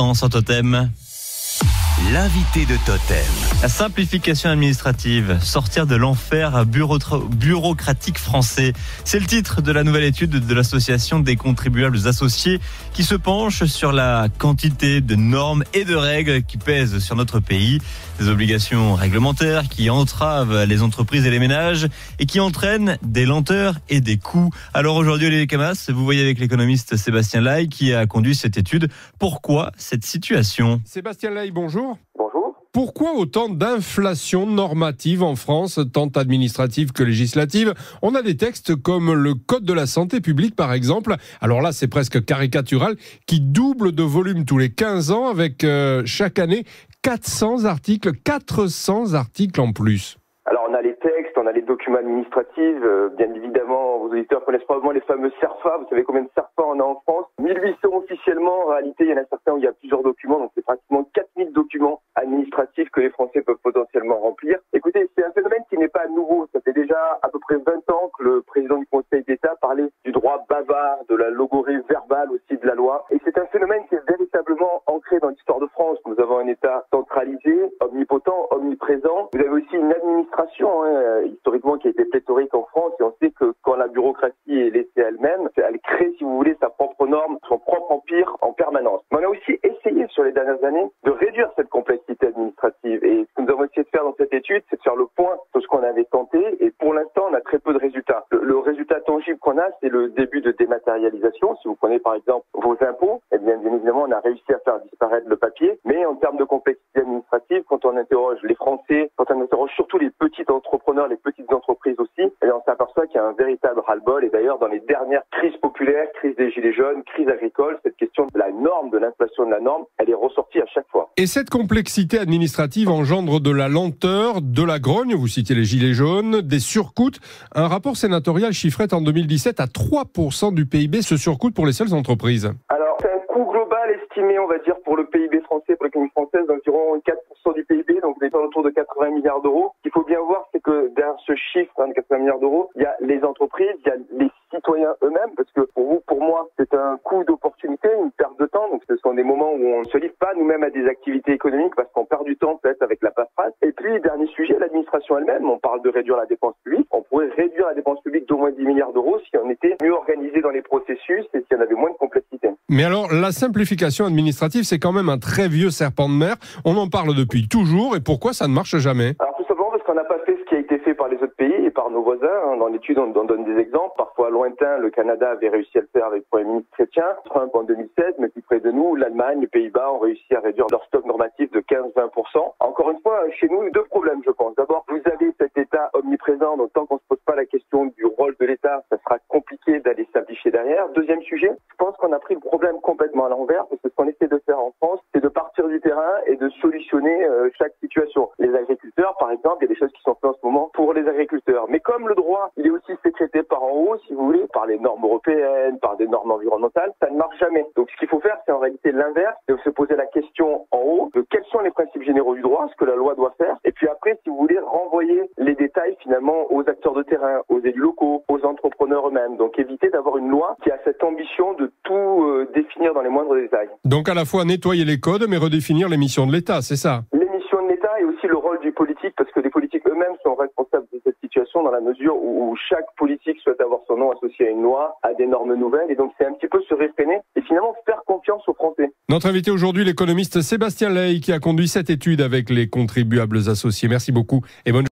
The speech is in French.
Sans Totem. L'invité de Totem. La simplification administrative, sortir de l'enfer bureaucratique français. C'est le titre de la nouvelle étude de l'association des contribuables associés qui se penche sur la quantité de normes et de règles qui pèsent sur notre pays. Des obligations réglementaires qui entravent les entreprises et les ménages et qui entraînent des lenteurs et des coûts. Alors aujourd'hui, Olivier Camas, vous voyez avec l'économiste Sébastien Lai qui a conduit cette étude. Pourquoi cette situation ? Sébastien Lai, bonjour. Bonjour. Pourquoi autant d'inflation normative en France, tant administrative que législative ? On a des textes comme le Code de la santé publique, par exemple. Alors là, c'est presque caricatural, qui double de volume tous les 15 ans avec chaque année 400 articles en plus. Alors on a les textes, on a les documents administratifs, bien évidemment, vos auditeurs connaissent probablement les fameux CERFA, vous savez combien de CERFA on a en France ? 1800 officiellement, en réalité il y en a certains où il y a plusieurs documents, donc c'est pratiquement 4000 documents administratifs que les Français peuvent potentiellement remplir. Écoutez, c'est un phénomène qui n'est pas nouveau, ça fait déjà à peu près 20 ans que le président du Conseil d'État parlait du droit bavard, de la logorrhée verbale aussi de la loi, et c'est un phénomène qui est véritablement ancré dans l'histoire de France. Nous avons un État centralisé, omnipotent, omniprésent, vous avez aussi une administration historiquement qui a été pléthorique en France, et on sait que quand la bureaucratie est laissée elle-même, elle crée, si vous voulez, sa propre norme, son propre empire en permanence. Mais on a aussi essayé sur les dernières années de réduire cette complexité administrative, et ce que nous avons essayé de faire dans cette étude, c'est de faire le point sur ce qu'on avait tenté, et pour l'instant on a très peu de résultats. Le résultat tangible qu'on a, c'est le début de dématérialisation. Si vous prenez par exemple vos impôts, eh bien évidemment on a réussi à faire disparaître le papier, mais en termes de complexité administrative, quand on interroge les Français, quand on interroge surtout les petits entrepreneurs, les petites entreprises aussi, et on s'aperçoit qu'il y a un véritable ras-le-bol. Et d'ailleurs, dans les dernières crises populaires, crise des gilets jaunes, crise agricole, cette question de la norme, de l'inflation de la norme, elle est ressortie à chaque fois. Et cette complexité administrative engendre de la lenteur, de la grogne, vous citiez les gilets jaunes, des surcoûts. Un rapport sénatorial chiffrait en 2017 à 3% du PIB ce surcoût pour les seules entreprises. Alors, c'est un coût global estimé, on va dire, pour le PIB français, pour l'économie française, d'environ 4% du PIB, donc on est autour de 80 milliards d'euros. Ce qu'il faut bien voir, c'est que derrière ce chiffre de 80 milliards d'euros, il y a les entreprises, il y a les citoyens eux-mêmes, parce que pour vous, pour moi, c'est un coût d'opportunité, une perte de temps. Donc ce sont des moments où on ne se livre pas nous-mêmes à des activités économiques parce qu'on perd du temps peut-être avec la paperasse. Et puis, dernier sujet, l'administration elle-même. On parle de réduire la dépense publique. On pourrait réduire la dépense publique d'au moins 10 milliards d'euros si on était mieux organisé dans les processus et si on avait moins de complexité. Mais alors, la simplification administrative, c'est quand même un très vieux serpent de mer. On en parle depuis toujours. Et pourquoi ça ne marche jamais ? Alors tout simplement parce qu'on n'a pas fait ce qui a été fait par les autres pays et par nos voisins. Dans l'étude, on donne des exemples. Parfois lointains, le Canada avait réussi à le faire avec le Premier ministre Chrétien, Trump en 2016, mais plus près de nous, l'Allemagne, les Pays-Bas ont réussi à réduire leur stock normatif de 15-20%. Encore une fois, chez nous, deux problèmes, je pense. D'abord, vous avez cet État omniprésent, donc tant qu'on ne se pose pas la question du rôle de l'État, ça sera compliqué d'aller simplifier derrière. Deuxième sujet, je pense qu'on a pris le problème complètement à l'envers, parce que ce qu'on essaie de faire en France, c'est de partir du terrain et de solutionner chaque situation. Les agriculteurs, par exemple, il y a des choses qui sont faites en ce moment pour les agriculteurs. Mais comme le droit, il est aussi sécrété par en haut, si vous voulez, par les normes européennes, par des normes environnementales, ça ne marche jamais. Donc ce qu'il faut faire, c'est en réalité l'inverse, de se poser la question en haut de quels sont les principes généraux du droit, ce que la loi doit faire, et puis après, si vous voulez, renvoyer les détails finalement aux acteurs de terrain, aux élus locaux, aux entrepreneurs eux-mêmes. Donc éviter d'avoir une loi qui a cette ambition de tout définir dans les moindres détails. Donc à la fois nettoyer les codes, mais redéfinir les missions de l'État, c'est ça ? Les missions de l'État et aussi le rôle du politique, parce que les politiques eux-mêmes sont responsables de cette situation dans la mesure où chaque politique souhaite avoir son nom associé à une loi, à des normes nouvelles, et donc c'est un petit peu se réfréner et finalement faire confiance aux Français. Notre invité aujourd'hui, l'économiste Sébastien Lai, qui a conduit cette étude avec les contribuables associés. Merci beaucoup et bonne